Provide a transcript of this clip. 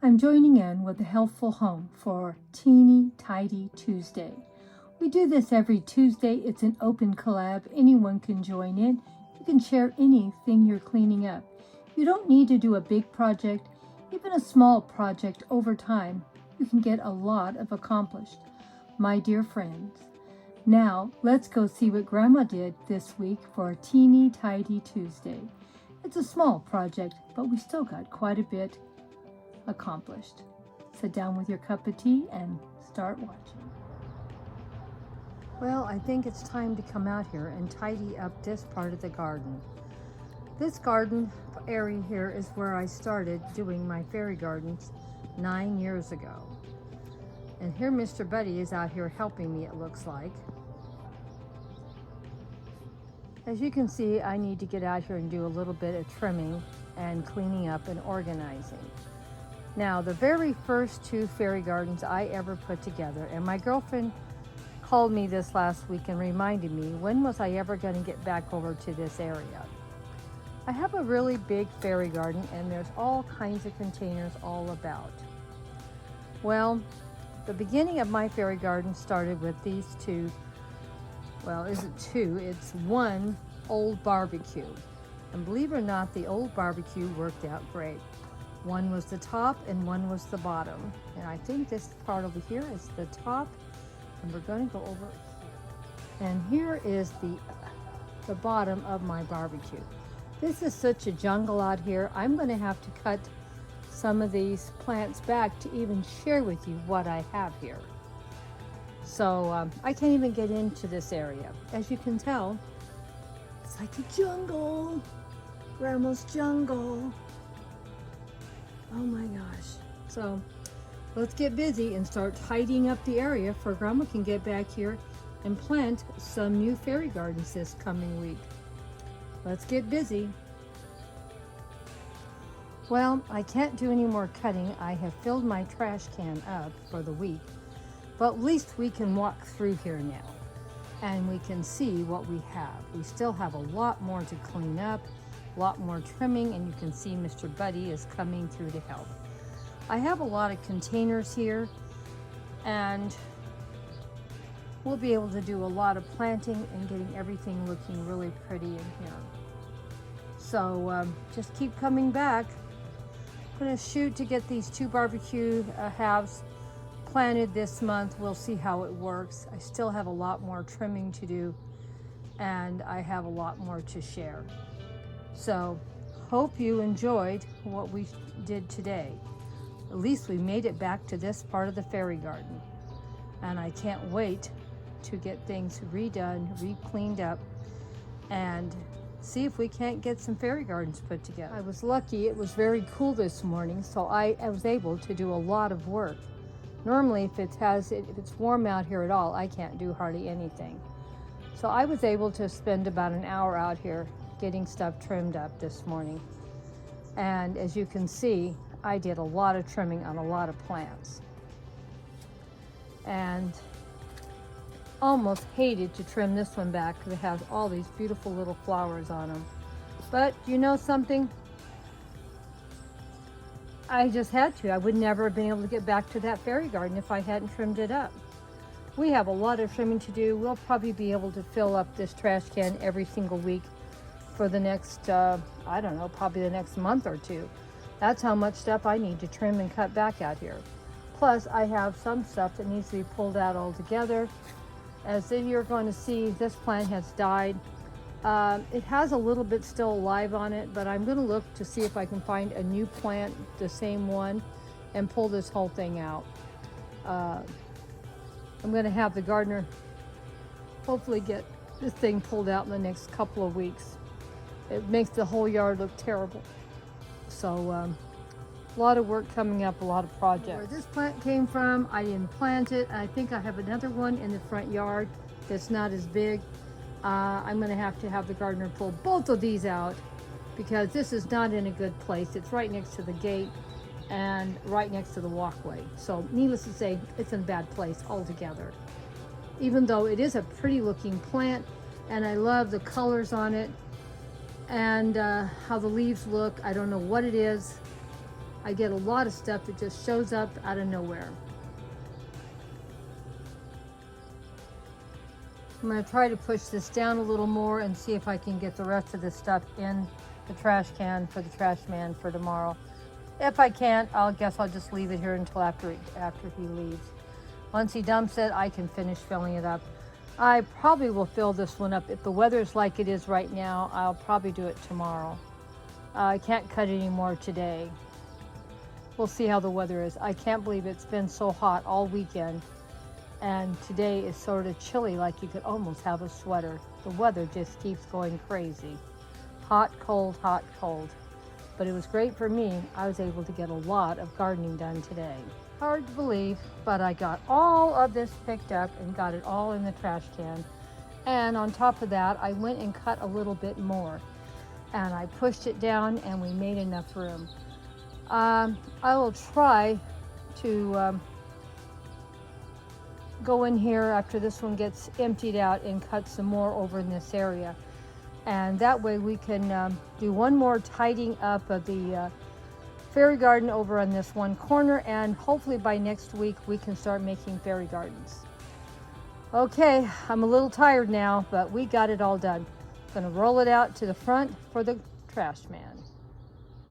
I'm joining in with a helpful home for Teeny Tidy Tuesday. We do this every Tuesday. It's an open collab. Anyone can join in. You can share anything you're cleaning up. You don't need to do a big project. Even a small project over time, you can get a lot of accomplished. My dear friends, now let's go see what Grandma did this week for Teeny Tidy Tuesday. It's a small project, but we still got quite a bit accomplished. Sit down with your cup of tea and start watching. Well, I think it's time to come out here and tidy up this part of the garden. This garden area here is where I started doing my fairy gardens 9 years ago. And here Mr. Buddy is out here helping me, it looks like. As you can see, I need to get out here and do a little bit of trimming and cleaning up and organizing. Now, the very first 2 fairy gardens I ever put together, and my girlfriend called me this last week and reminded me, when was I ever going to get back over to this area? I have a really big fairy garden and there's all kinds of containers all about. Well, the beginning of my fairy garden started with these 2, well, isn't 2, it's 1 old barbecue. And believe it or not, the old barbecue worked out great. One was the top and one was the bottom. And I think this part over here is the top, and we're going to go over here. And here is the bottom of my barbecue. This is such a jungle out here. I'm going to have to cut some of these plants back to even share with you what I have here. So I can't even get into this area. As you can tell, it's like a jungle. Grandma's jungle. Oh my gosh. So let's get busy and start tidying up the area for Grandma can get back here and plant some new fairy gardens this coming week. Let's get busy. Well, I can't do any more cutting. I have filled my trash can up for the week, but at least we can walk through here now and we can see what we have. We still have a lot more to clean up, a lot more trimming, and you can see Mr. Buddy is coming through to help. I have a lot of containers here and we'll be able to do a lot of planting and getting everything looking really pretty in here. So just keep coming back. I'm going to shoot to get these 2 barbecue halves planted this month. We'll see how it works. I still have a lot more trimming to do and I have a lot more to share. So hope you enjoyed what we did today. At least we made it back to this part of the fairy garden. And I can't wait to get things redone, re-cleaned up, and see if we can't get some fairy gardens put together. I was lucky, it was very cool this morning, so I was able to do a lot of work. Normally, if it's warm out here at all, I can't do hardly anything. So I was able to spend about an hour out here getting stuff trimmed up this morning. And as you can see, I did a lot of trimming on a lot of plants. And almost hated to trim this one back because it has all these beautiful little flowers on them. But you know something? I just had to. I would never have been able to get back to that fairy garden if I hadn't trimmed it up. We have a lot of trimming to do. We'll probably be able to fill up this trash can every single week for the next, I don't know, probably the next month or 2. That's how much stuff I need to trim and cut back out here. Plus, I have some stuff that needs to be pulled out altogether. As you're going to see, this plant has died. It has a little bit still alive on it, but I'm going to look to see if I can find a new plant, the same one, and pull this whole thing out. I'm going to have the gardener hopefully get this thing pulled out in the next couple of weeks. It makes the whole yard look terrible. So a lot of work coming up, a lot of projects. Where this plant came from, I didn't plant it. I think I have another one in the front yard that's not as big. I'm going to have the gardener pull both of these out because this is not in a good place. It's right next to the gate and right next to the walkway. So needless to say, it's in a bad place altogether. Even though it is a pretty looking plant and I love the colors on it and how the leaves look. I don't know what it is. I get a lot of stuff that just shows up out of nowhere. I'm going to try to push this down a little more and see if I can get the rest of this stuff in the trash can for the trash man for tomorrow. If I can't, I'll just leave it here until after he leaves. Once he dumps it, I can finish filling it up. I probably will fill this one up. If the weather's like it is right now, I'll probably do it tomorrow. I can't cut any more today. We'll see how the weather is. I can't believe it's been so hot all weekend. And today is sort of chilly, like you could almost have a sweater. The weather just keeps going crazy. Hot, cold, hot, cold. But it was great for me. I was able to get a lot of gardening done today. Hard to believe, but I got all of this picked up and got it all in the trash can. And on top of that, I went and cut a little bit more. And I pushed it down and we made enough room. I will try to go in here after this one gets emptied out and cut some more over in this area. And that way we can do one more tidying up of the fairy garden over on this one corner, and hopefully by next week we can start making fairy gardens. Okay, I'm a little tired now, but we got it all done. Gonna roll it out to the front for the trash man.